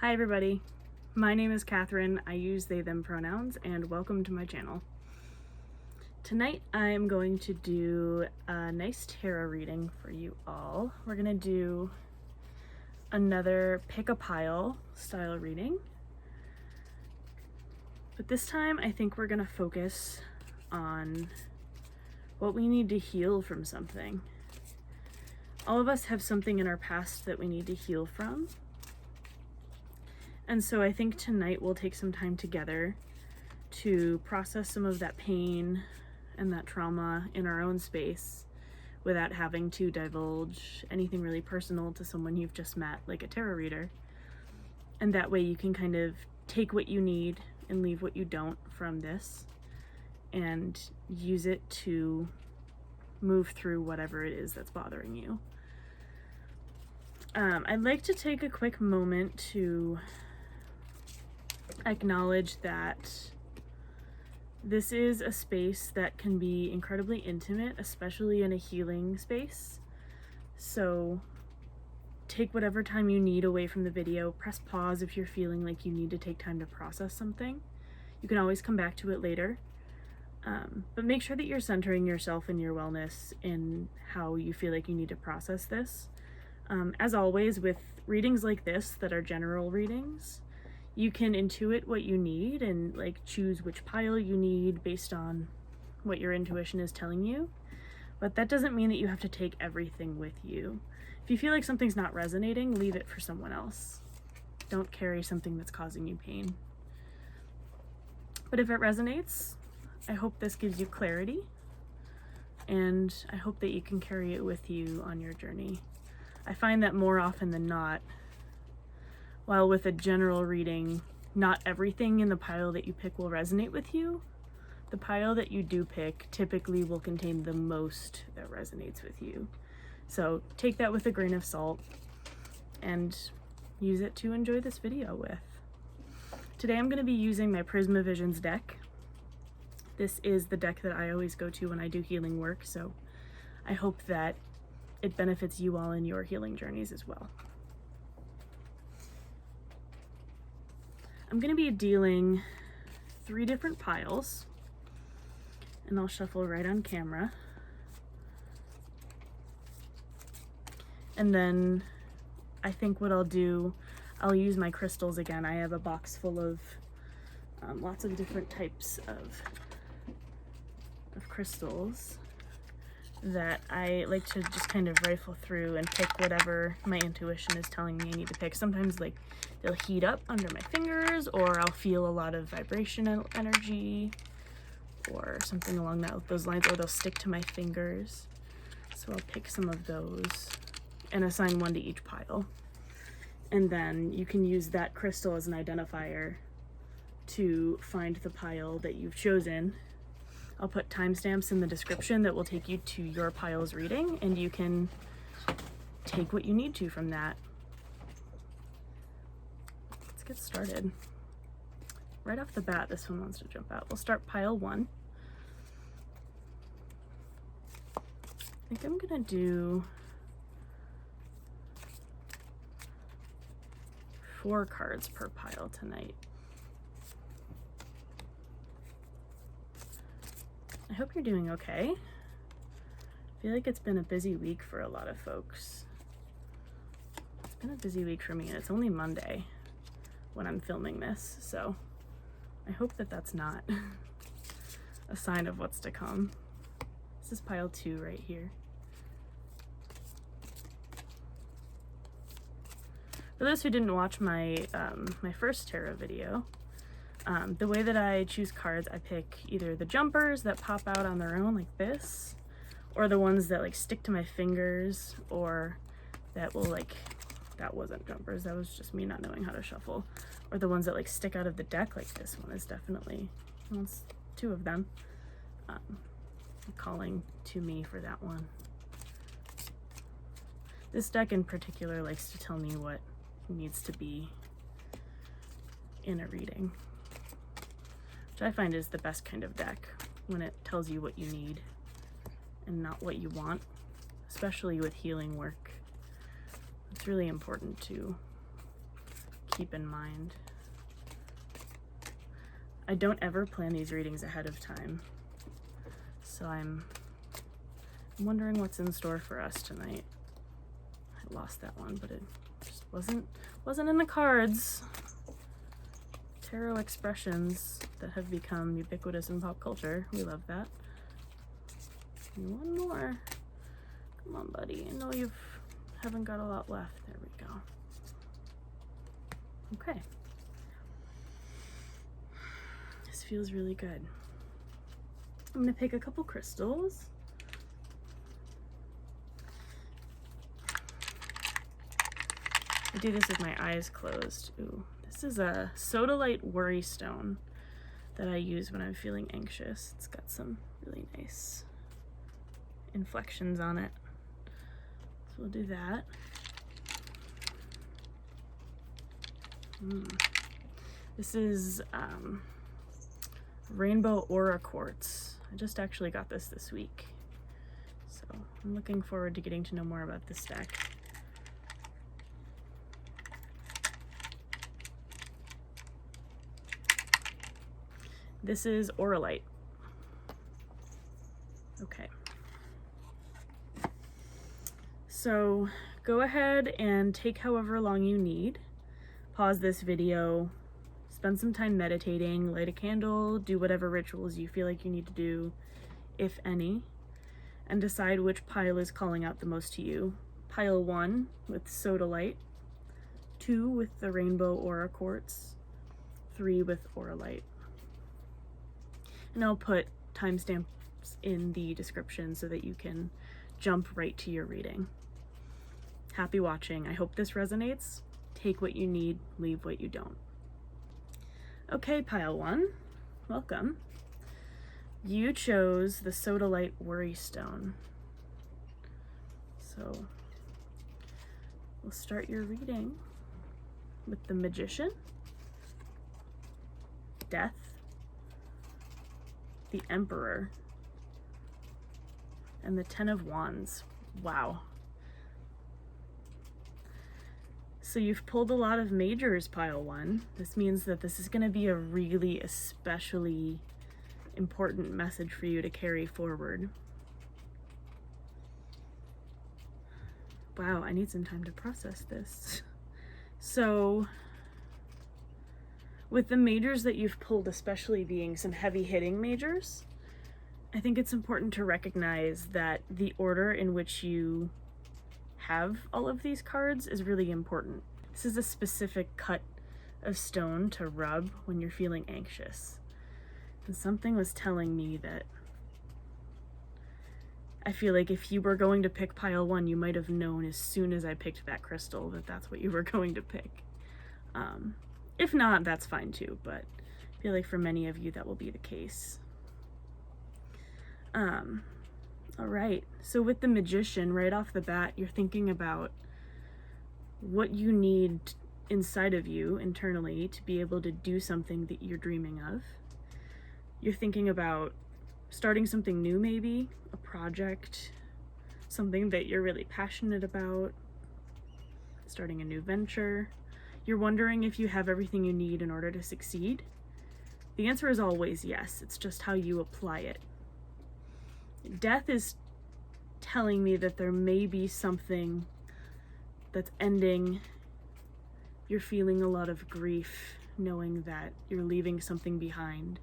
Hi everybody, my name is Catherine. I use they them pronouns and welcome to my channel. Tonight I am going to do a nice tarot reading for you all. We're going to do another pick a pile style reading, but this time I think we're going to focus on what we need to heal from something. All of us have something in our past that we need to heal from. And so I think tonight we'll take some time together to process some of that pain and that trauma in our own space without having to divulge anything really personal to someone you've just met, like a tarot reader. And that way you can kind of take what you need and leave what you don't from this and use it to move through whatever it is that's bothering you. I'd like to take a quick moment to acknowledge that this is a space that can be incredibly intimate, especially in a healing space. So take whatever time you need away from the video. Press pause if you're feeling like you need to take time to process something. You can always come back to it later. But make sure that you're centering yourself and your wellness in how you feel like you need to process this. As always, with readings like this that are general readings, you can intuit what you need and like choose which pile you need based on what your intuition is telling you. But that doesn't mean that you have to take everything with you. If you feel like something's not resonating, leave it for someone else. Don't carry something that's causing you pain. But if it resonates, I hope this gives you clarity, and I hope that you can carry it with you on your journey. I find that more often than not, while with a general reading, not everything in the pile that you pick will resonate with you, the pile that you do pick typically will contain the most that resonates with you. So take that with a grain of salt and use it to enjoy this video with. Today I'm going to be using my Prisma Visions deck. This is the deck that I always go to when I do healing work, so I hope that it benefits you all in your healing journeys as well. I'm going to be dealing 3 different piles, and I'll shuffle right on camera. And then I think what I'll do, I'll use my crystals again. I have a box full of lots of different types of crystals that I like to just kind of rifle through and pick whatever my intuition is telling me I need to pick. Sometimes like they'll heat up under my fingers, or I'll feel a lot of vibrational energy or something along those lines, or they'll stick to my fingers. So I'll pick some of those and assign one to each pile. And then you can use that crystal as an identifier to find the pile that you've chosen. I'll put timestamps in the description that will take you to your pile's reading, and you can take what you need to from that. Let's get started. Right off the bat, this one wants to jump out. We'll start pile 1. I think I'm gonna do 4 cards per pile tonight. I hope you're doing okay. I feel like it's been a busy week for a lot of folks. It's been a busy week for me, and it's only Monday when I'm filming this, so I hope that that's not a sign of what's to come. This is pile 2 right here. For those who didn't watch my my first tarot video, the way that I choose cards, I pick either the jumpers that pop out on their own like this, or the ones that like stick to my fingers, or that will like, that wasn't jumpers, that was just me not knowing how to shuffle, or the ones that like stick out of the deck, like this one is definitely, well, it's 2 of them, calling to me for that one. This deck in particular likes to tell me what needs to be in a reading, which I find is the best kind of deck, when it tells you what you need and not what you want, especially with healing work. It's really important to keep in mind. I don't ever plan these readings ahead of time, so I'm wondering what's in store for us tonight. I lost that one, but it just wasn't in the cards. Tarot expressions that have become ubiquitous in pop culture. We love that. And one more. Come on, buddy. I know you haven't got a lot left. There we go. Okay. This feels really good. I'm gonna pick a couple crystals. I do this with my eyes closed. Ooh, this is a sodalite worry stone that I use when I'm feeling anxious. It's got some really nice inflections on it. So we'll do that. This is rainbow aura quartz. I just actually got this week. So I'm looking forward to getting to know more about this deck. This is auralite. Okay. So go ahead and take however long you need. Pause this video, spend some time meditating, light a candle, do whatever rituals you feel like you need to do, if any, and decide which pile is calling out the most to you. Pile 1 with sodalite, 2 with the rainbow aura quartz, 3 with auralite. And I'll put timestamps in the description so that you can jump right to your reading. Happy watching. I hope this resonates. Take what you need, leave what you don't. Okay, pile 1, welcome. You chose the sodalite worry stone. So we'll start your reading with the Magician, Death, the Emperor, and the Ten of Wands. Wow. So you've pulled a lot of majors, pile 1. This means that this is going to be a really especially important message for you to carry forward. Wow, I need some time to process this. So with the majors that you've pulled, especially being some heavy-hitting majors, I think it's important to recognize that the order in which you have all of these cards is really important. This is a specific cut of stone to rub when you're feeling anxious. And something was telling me that I feel like if you were going to pick pile 1, you might have known as soon as I picked that crystal that that's what you were going to pick. If not, that's fine too, but I feel like for many of you that will be the case. All right, so with the Magician, right off the bat, you're thinking about what you need inside of you internally to be able to do something that you're dreaming of. You're thinking about starting something new, maybe a project, something that you're really passionate about, starting a new venture. You're wondering if you have everything you need in order to succeed. The answer is always yes. It's just how you apply it. Death is telling me that there may be something that's ending. You're feeling a lot of grief, knowing that you're leaving something behind.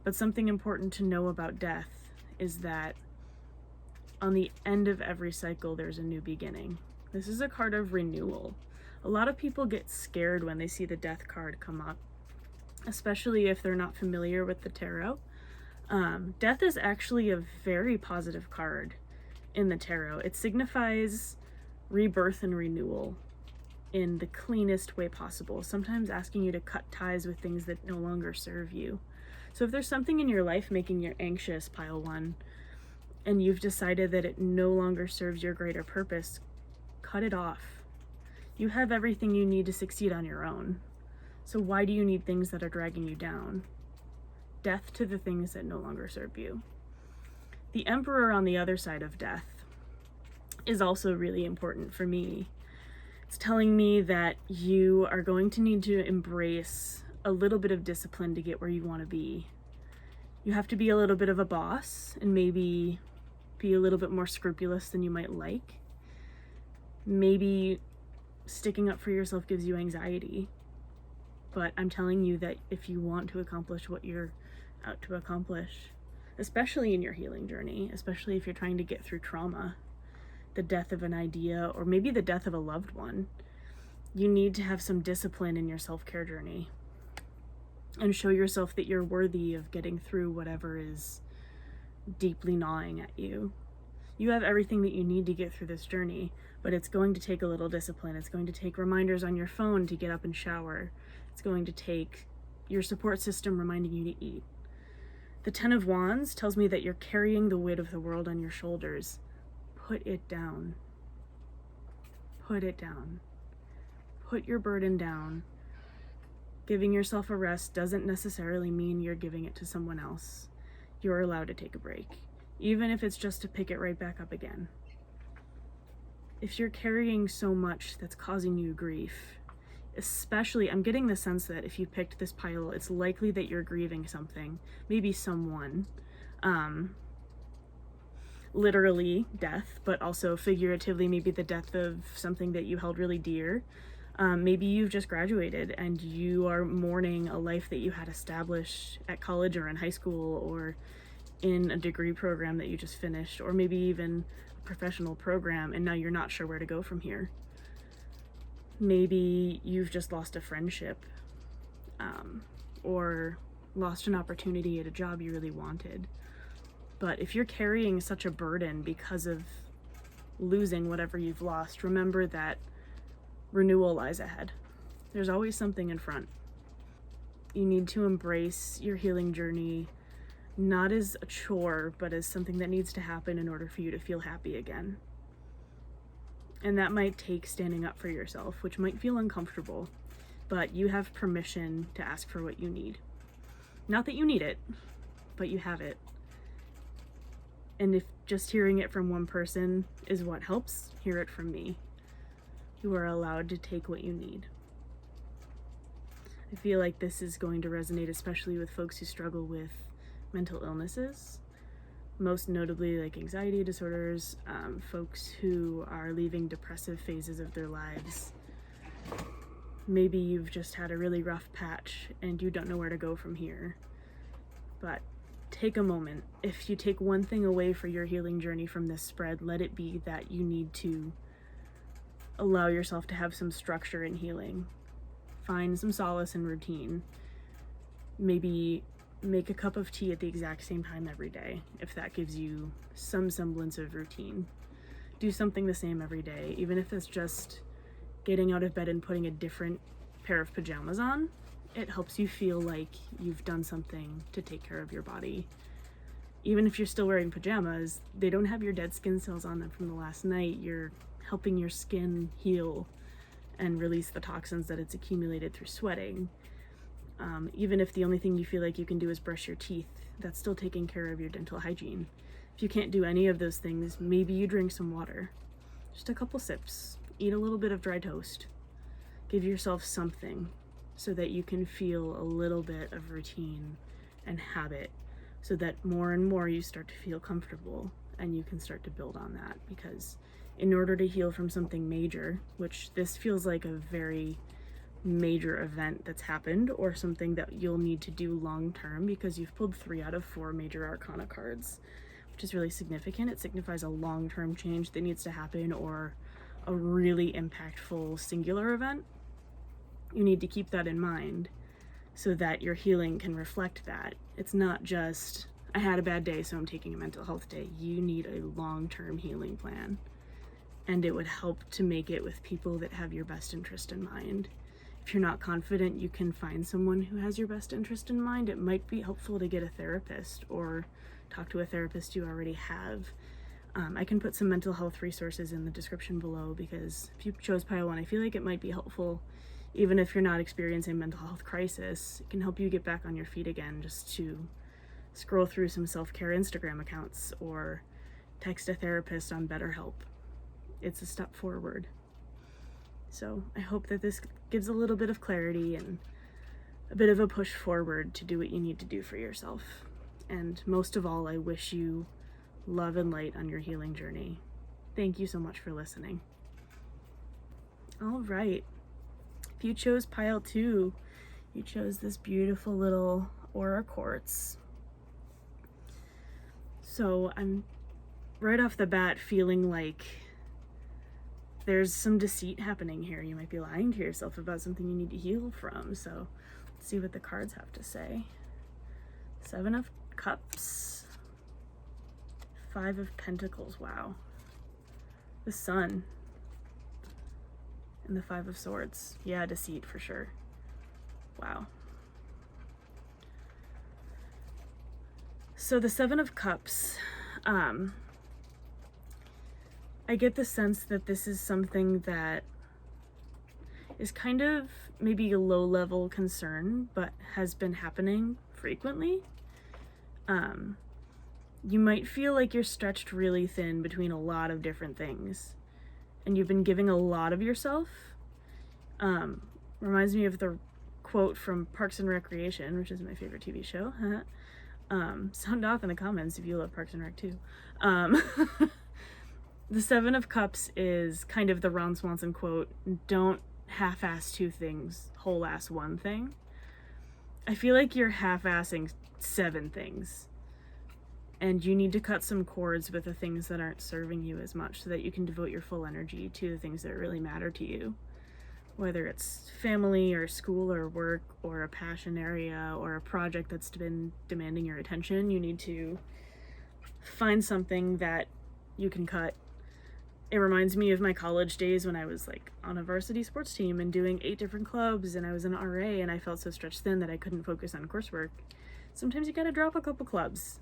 But something important to know about death is that on the end of every cycle, there's a new beginning. This is a card of renewal. A lot of people get scared when they see the Death card come up, especially if they're not familiar with the tarot. Death is actually a very positive card in the tarot. It signifies rebirth and renewal in the cleanest way possible, sometimes asking you to cut ties with things that no longer serve you. So if there's something in your life making you anxious, pile 1, and you've decided that it no longer serves your greater purpose, cut it off. You have everything you need to succeed on your own. So why do you need things that are dragging you down? Death to the things that no longer serve you. The Emperor on the other side of death is also really important for me. It's telling me that you are going to need to embrace a little bit of discipline to get where you want to be. You have to be a little bit of a boss and maybe be a little bit more scrupulous than you might like. Maybe sticking up for yourself gives you anxiety. But I'm telling you that if you want to accomplish what you're out to accomplish, especially in your healing journey, especially if you're trying to get through trauma, the death of an idea, or maybe the death of a loved one, you need to have some discipline in your self-care journey and show yourself that you're worthy of getting through whatever is deeply gnawing at you. You have everything that you need to get through this journey, but it's going to take a little discipline. It's going to take reminders on your phone to get up and shower. It's going to take your support system reminding you to eat. The Ten of Wands tells me that you're carrying the weight of the world on your shoulders. Put it down. Put it down. Put your burden down. Giving yourself a rest doesn't necessarily mean you're giving it to someone else. You're allowed to take a break, even if it's just to pick it right back up again. If you're carrying so much that's causing you grief, especially, I'm getting the sense that if you picked this pile, it's likely that you're grieving something, maybe someone, literally death, but also figuratively, maybe the death of something that you held really dear. Maybe you've just graduated and you are mourning a life that you had established at college or in high school or in a degree program that you just finished, or maybe even a professional program, and now you're not sure where to go from here. Maybe you've just lost a friendship, or lost an opportunity at a job you really wanted. But if you're carrying such a burden because of losing whatever you've lost, remember that renewal lies ahead. There's always something in front. You need to embrace your healing journey, not as a chore, but as something that needs to happen in order for you to feel happy again. And that might take standing up for yourself, which might feel uncomfortable, but you have permission to ask for what you need. Not that you need it, but you have it. And if just hearing it from one person is what helps, hear it from me. You are allowed to take what you need. I feel like this is going to resonate especially with folks who struggle with mental illnesses, most notably like anxiety disorders, folks who are leaving depressive phases of their lives. Maybe you've just had a really rough patch and you don't know where to go from here. But take a moment. If you take one thing away for your healing journey from this spread, let it be that you need to allow yourself to have some structure in healing. Find some solace in routine. Maybe make a cup of tea at the exact same time every day, if that gives you some semblance of routine. Do something the same every day, even if it's just getting out of bed and putting a different pair of pajamas on. It helps you feel like you've done something to take care of your body. Even if you're still wearing pajamas, they don't have your dead skin cells on them from the last night. You're helping your skin heal and release the toxins that it's accumulated through sweating. Even if the only thing you feel like you can do is brush your teeth, that's still taking care of your dental hygiene. If you can't do any of those things, maybe you drink some water. Just a couple sips. Eat a little bit of dry toast. Give yourself something so that you can feel a little bit of routine and habit, so that more and more you start to feel comfortable and you can start to build on that. Because in order to heal from something major, which this feels like a very major event that's happened, or something that you'll need to do long term, because you've pulled 3 out of 4 major arcana cards, which is really significant. It signifies a long-term change that needs to happen, or a really impactful singular event. You need to keep that in mind so that your healing can reflect that. It's not just, I had a bad day, so I'm taking a mental health day. You need a long-term healing plan, and it would help to make it with people that have your best interest in mind. If you're not confident you can find someone who has your best interest in mind, it might be helpful to get a therapist or talk to a therapist you already have. I can put some mental health resources in the description below, because if you chose pile 1, I feel like it might be helpful. Even if you're not experiencing a mental health crisis, it can help you get back on your feet again, just to scroll through some self-care Instagram accounts or text a therapist on BetterHelp. It's a step forward. So I hope that this gives a little bit of clarity and a bit of a push forward to do what you need to do for yourself. And most of all, I wish you love and light on your healing journey. Thank you so much for listening. All right. If you chose pile 2, you chose this beautiful little aura quartz. So I'm right off the bat feeling like there's some deceit happening here. You might be lying to yourself about something you need to heal from. So let's see what the cards have to say. 7 of Cups. 5 of Pentacles. Wow. The Sun. And the 5 of Swords. Yeah, deceit for sure. Wow. So the 7 of Cups, I get the sense that this is something that is kind of maybe a low-level concern, but has been happening frequently. You might feel like you're stretched really thin between a lot of different things, and you've been giving a lot of yourself. Reminds me of the quote from Parks and Recreation, which is my favorite TV show. Sound off in the comments if you love Parks and Rec too. The 7 of Cups is kind of the Ron Swanson quote, don't half-ass 2 things, whole-ass 1 thing. I feel like you're half-assing 7 things, and you need to cut some cords with the things that aren't serving you as much so that you can devote your full energy to the things that really matter to you. Whether it's family or school or work or a passion area or a project that's been demanding your attention, you need to find something that you can cut. It reminds me of my college days when I was like on a varsity sports team and doing 8 different clubs, and I was an RA and I felt so stretched thin that I couldn't focus on coursework. Sometimes you gotta drop a couple clubs,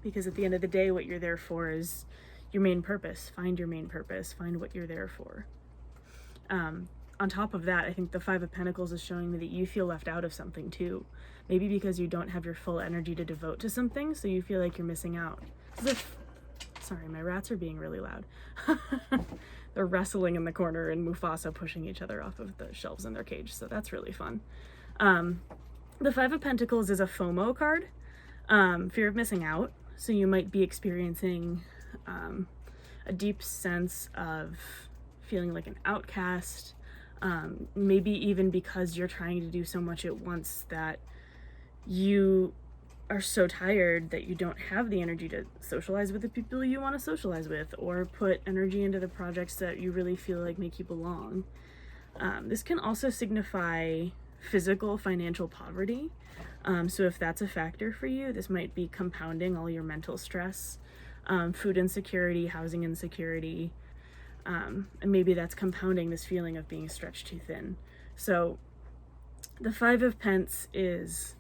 because at the end of the day, what you're there for is your main purpose. Find your main purpose, find what you're there for. On top of that, I think the 5 of Pentacles is showing me that you feel left out of something too. Maybe because you don't have your full energy to devote to something, so you feel like you're missing out. Sorry, my rats are being really loud. They're wrestling in the corner and Mufasa pushing each other off of the shelves in their cage, so that's really fun. The 5 of Pentacles is a FOMO card, fear of missing out. So you might be experiencing a deep sense of feeling like an outcast, maybe even because you're trying to do so much at once that you are so tired that you don't have the energy to socialize with the people you want to socialize with, or put energy into the projects that you really feel like make you belong. This can also signify physical financial poverty. So if that's a factor for you, this might be compounding all your mental stress, food insecurity, housing insecurity, and maybe that's compounding this feeling of being stretched too thin. So the 5 of Pence is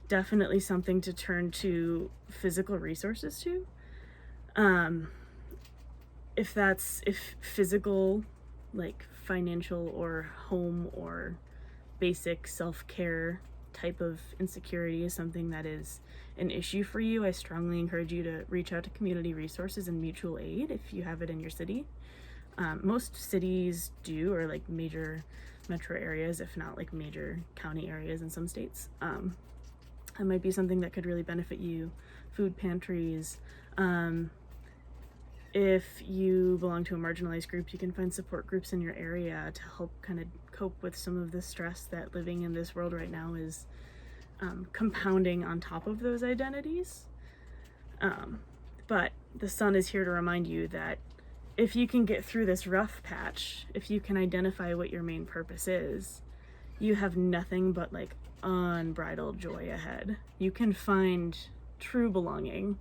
definitely something to turn to physical resources to. If physical, like financial or home or basic self-care type of insecurity is something that is an issue for you, I strongly encourage you to reach out to community resources and mutual aid if you have it in your city. Most cities do, or like major metro areas, if not like major county areas in some states. That might be something that could really benefit you. Food pantries. If you belong to a marginalized group, you can find support groups in your area to help kind of cope with some of the stress that living in this world right now is compounding on top of those identities. But the sun is here to remind you that if you can get through this rough patch, if you can identify what your main purpose is, you have nothing but like unbridled joy ahead. You can find true belonging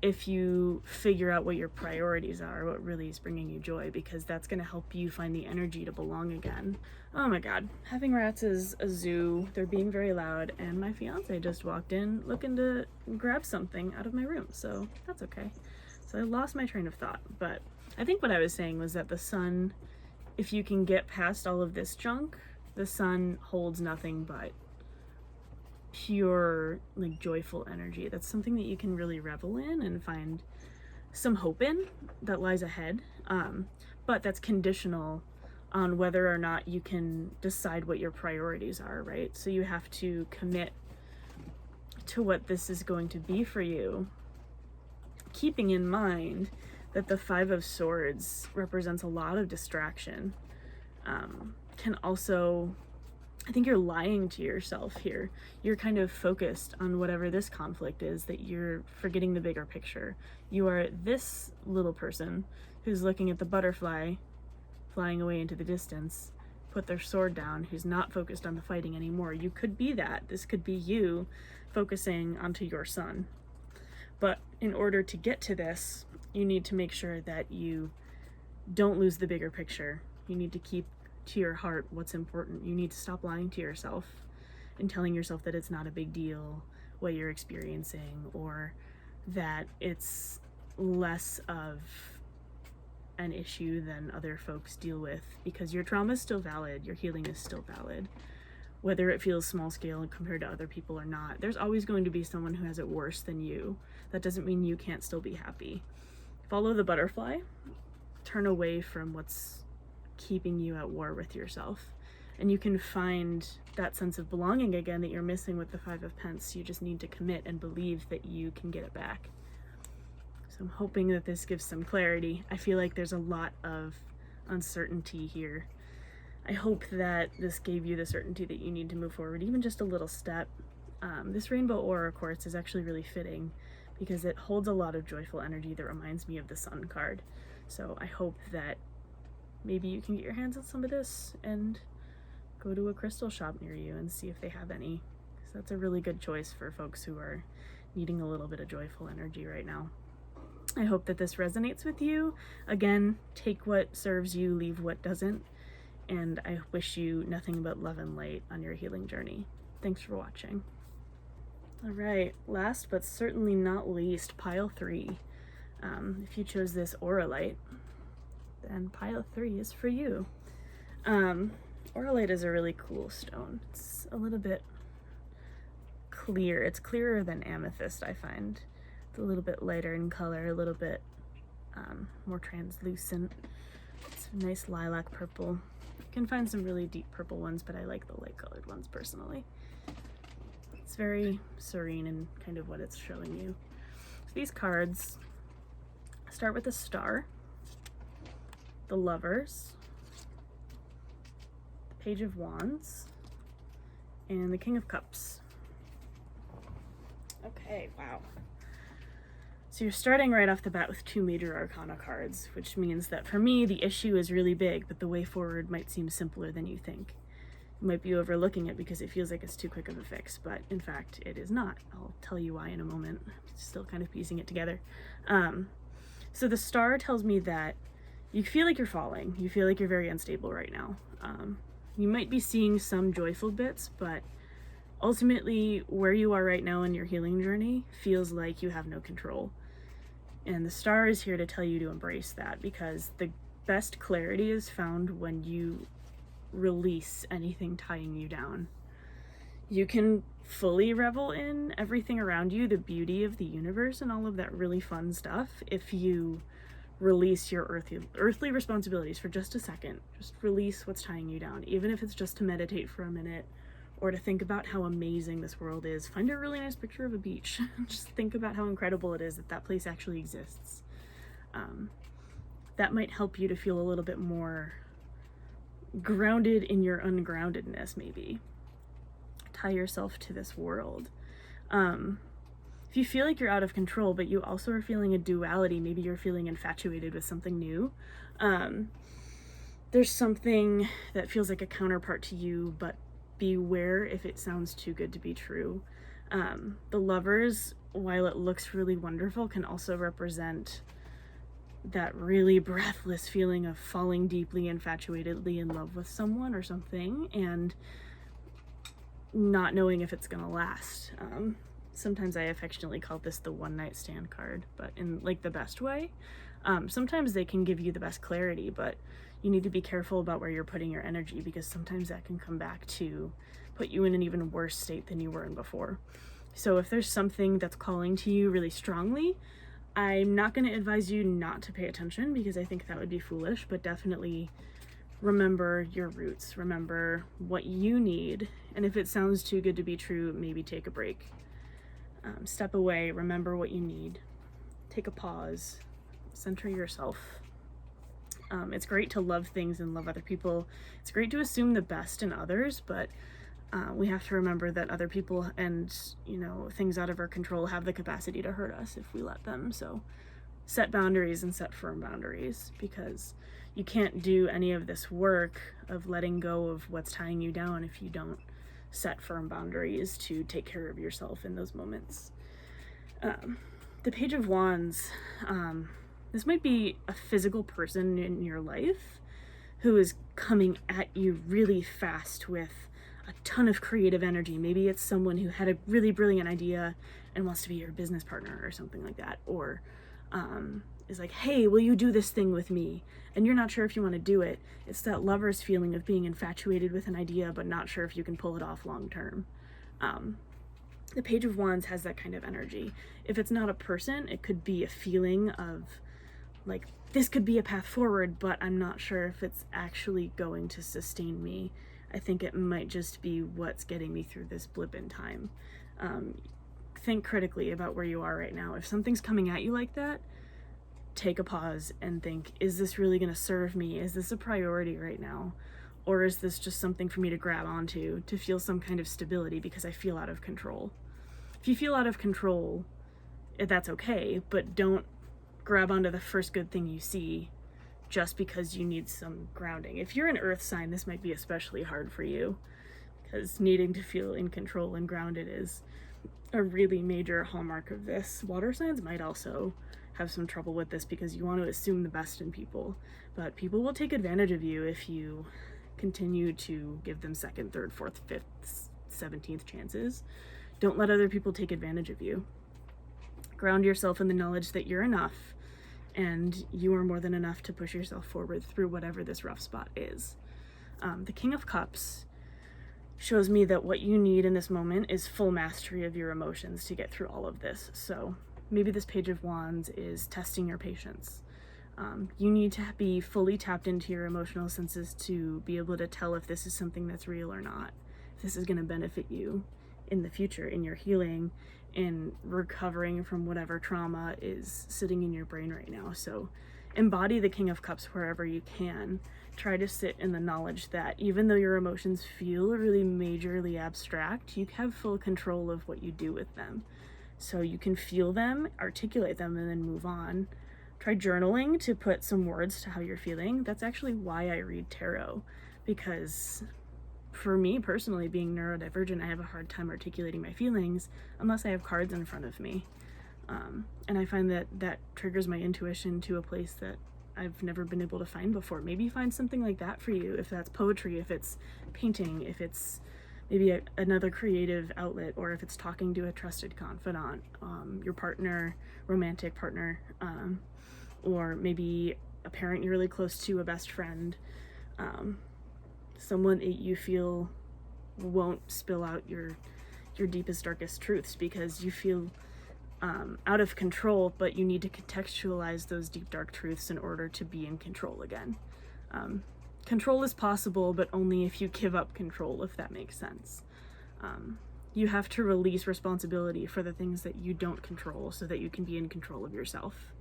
if you figure out what your priorities are, what really is bringing you joy, because that's going to help you find the energy to belong again. Oh my god, having rats is a zoo. They're being very loud, and my fiance just walked in looking to grab something out of my room, so that's okay. So I lost my train of thought, but I think what I was saying was that the sun, if you can get past all of this junk, the sun holds nothing but pure, like, joyful energy. That's something that you can really revel in and find some hope in that lies ahead. But that's conditional on whether or not you can decide what your priorities are, right? So you have to commit to what this is going to be for you, keeping in mind that the Five of Swords represents a lot of distraction. Can also, I think you're lying to yourself here. You're kind of focused on whatever this conflict is, that you're forgetting the bigger picture. You are this little person who's looking at the butterfly flying away into the distance, put their sword down, who's not focused on the fighting anymore. You could be that. This could be you focusing onto your son. But in order to get to this, you need to make sure that you don't lose the bigger picture. You need to keep to your heart what's important. You need to stop lying to yourself and telling yourself that it's not a big deal what you're experiencing, or that it's less of an issue than other folks deal with, because your trauma is still valid, your healing is still valid. Whether it feels small scale compared to other people or not, there's always going to be someone who has it worse than you. That doesn't mean you can't still be happy. Follow the butterfly. Turn away from what's keeping you at war with yourself, and you can find that sense of belonging again that you're missing with the Five of Pentacles. You just need to commit and believe that you can get it back. So I'm hoping that this gives some clarity. I feel like there's a lot of uncertainty here. I hope that this gave you the certainty that you need to move forward, even just a little step. This rainbow aura quartz is actually really fitting because it holds a lot of joyful energy that reminds me of the Sun card. So I hope that maybe you can get your hands on some of this and go to a crystal shop near you and see if they have any. So that's a really good choice for folks who are needing a little bit of joyful energy right now. I hope that this resonates with you. Again, take what serves you, leave what doesn't. And I wish you nothing but love and light on your healing journey. Thanks for watching. All right, last but certainly not least, pile 3. If you chose this auralite, then pile 3 is for you. Auralite is a really cool stone. It's a little bit clear. It's clearer than amethyst, I find. It's a little bit lighter in color, a little bit more translucent. It's a nice lilac purple. You can find some really deep purple ones, but I like the light colored ones personally. It's very serene in kind of what it's showing you. So these cards start with a star, the Lovers, the Page of Wands, and the King of Cups. Okay, wow. So you're starting right off the bat with 2 major arcana cards, which means that for me, the issue is really big, but the way forward might seem simpler than you think. You might be overlooking it because it feels like it's too quick of a fix, but in fact, it is not. I'll tell you why in a moment. I'm still kind of piecing it together. So the star tells me that you feel like you're falling. You feel like you're very unstable right now. You might be seeing some joyful bits, but ultimately where you are right now in your healing journey feels like you have no control. And the star is here to tell you to embrace that, because the best clarity is found when you release anything tying you down. You can fully revel in everything around you, the beauty of the universe and all of that really fun stuff, if you release your earthly responsibilities for just a second. Just release what's tying you down, even if it's just to meditate for a minute or to think about how amazing this world is. Find a really nice picture of a beach. Just think about how incredible it is that that place actually exists. That might help you to feel a little bit more grounded in your ungroundedness, maybe. Tie yourself to this world. If you feel like you're out of control, but you also are feeling a duality, maybe you're feeling infatuated with something new. There's something that feels like a counterpart to you, but beware if it sounds too good to be true. The Lovers, while it looks really wonderful, can also represent that really breathless feeling of falling deeply infatuatedly in love with someone or something and not knowing if it's gonna last. Sometimes I affectionately call this the one night stand card, but in like the best way. Sometimes they can give you the best clarity, but you need to be careful about where you're putting your energy, because sometimes that can come back to put you in an even worse state than you were in before. So if there's something that's calling to you really strongly, I'm not going to advise you not to pay attention, because I think that would be foolish, but definitely remember your roots, remember what you need, and if it sounds too good to be true, maybe take a break. Step away, remember what you need, take a pause, center yourself. It's great to love things and love other people. It's great to assume the best in others, but we have to remember that other people and, things out of our control have the capacity to hurt us if we let them. So set boundaries and set firm boundaries, because you can't do any of this work of letting go of what's tying you down if you don't set firm boundaries to take care of yourself in those moments. The Page of Wands, this might be a physical person in your life who is coming at you really fast with a ton of creative energy. Maybe it's someone who had a really brilliant idea and wants to be your business partner or something like that, or is like, hey, will you do this thing with me? And you're not sure if you want to do it. It's that lover's feeling of being infatuated with an idea but not sure if you can pull it off long term. The Page of Wands has that kind of energy. If it's not a person, it could be a feeling of like, this could be a path forward, but I'm not sure if it's actually going to sustain me. I think it might just be what's getting me through this blip in time. Think critically about where you are right now. If something's coming at you like that, take a pause and think, is this really going to serve me? Is this a priority right now? Or is this just something for me to grab onto to feel some kind of stability because I feel out of control? If you feel out of control, that's okay, but don't grab onto the first good thing you see just because you need some grounding. If you're an earth sign, this might be especially hard for you, because needing to feel in control and grounded is a really major hallmark of this. Water signs might also have some trouble with this because you want to assume the best in people, but people will take advantage of you if you continue to give them second, third, fourth, fifth, 17th chances. Don't let other people take advantage of you. Ground yourself in the knowledge that you're enough and you are more than enough to push yourself forward through whatever this rough spot is. The King of Cups shows me that what you need in this moment is full mastery of your emotions to get through all of this. So maybe this Page of Wands is testing your patience. You need to be fully tapped into your emotional senses to be able to tell if this is something that's real or not, if this is going to benefit you in the future, in your healing, in recovering from whatever trauma is sitting in your brain right now. So embody the King of Cups wherever you can. Try to sit in the knowledge that even though your emotions feel really majorly abstract, you have full control of what you do with them. So you can feel them, articulate them, and then move on. Try journaling to put some words to how you're feeling. That's actually why I read tarot, because for me personally, being neurodivergent, I have a hard time articulating my feelings unless I have cards in front of me. And I find that triggers my intuition to a place that I've never been able to find before. Maybe find something like that for you, if that's poetry, if it's painting, if it's maybe another creative outlet, or if it's talking to a trusted confidant, your partner, romantic partner, or maybe a parent you're really close to, a best friend, someone that you feel won't spill out your deepest, darkest truths because you feel out of control, but you need to contextualize those deep, dark truths in order to be in control again. Control is possible, but only if you give up control, if that makes sense. You have to release responsibility for the things that you don't control so that you can be in control of yourself.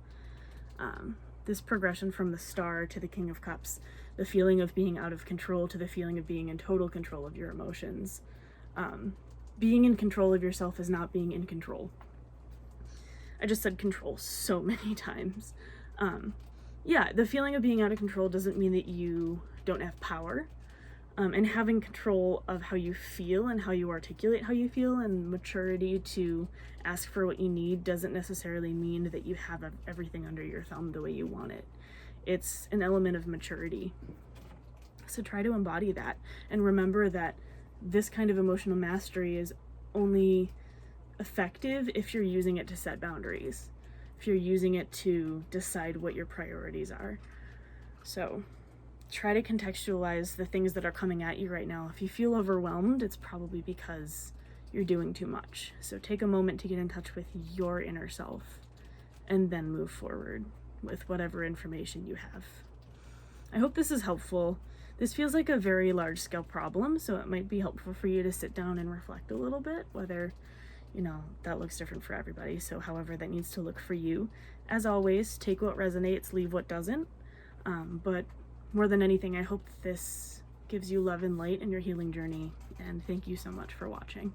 This progression from the Star to the King of Cups, the feeling of being out of control to the feeling of being in total control of your emotions. Being in control of yourself is not being in control. I just said control so many times. The feeling of being out of control doesn't mean that you don't have power. And having control of how you feel and how you articulate how you feel, and maturity to ask for what you need, doesn't necessarily mean that you have everything under your thumb the way you want it. It's an element of maturity. So try to embody that, and remember that this kind of emotional mastery is only effective if you're using it to set boundaries, if you're using it to decide what your priorities are. So try to contextualize the things that are coming at you right now. If you feel overwhelmed, it's probably because you're doing too much. So take a moment to get in touch with your inner self and then move forward with whatever information you have. I hope this is helpful. This feels like a very large scale problem, so it might be helpful for you to sit down and reflect a little bit, whether, you know, that looks different for everybody, so however that needs to look for you. As always, take what resonates, leave what doesn't. But more than anything, I hope this gives you love and light in your healing journey, and thank you so much for watching.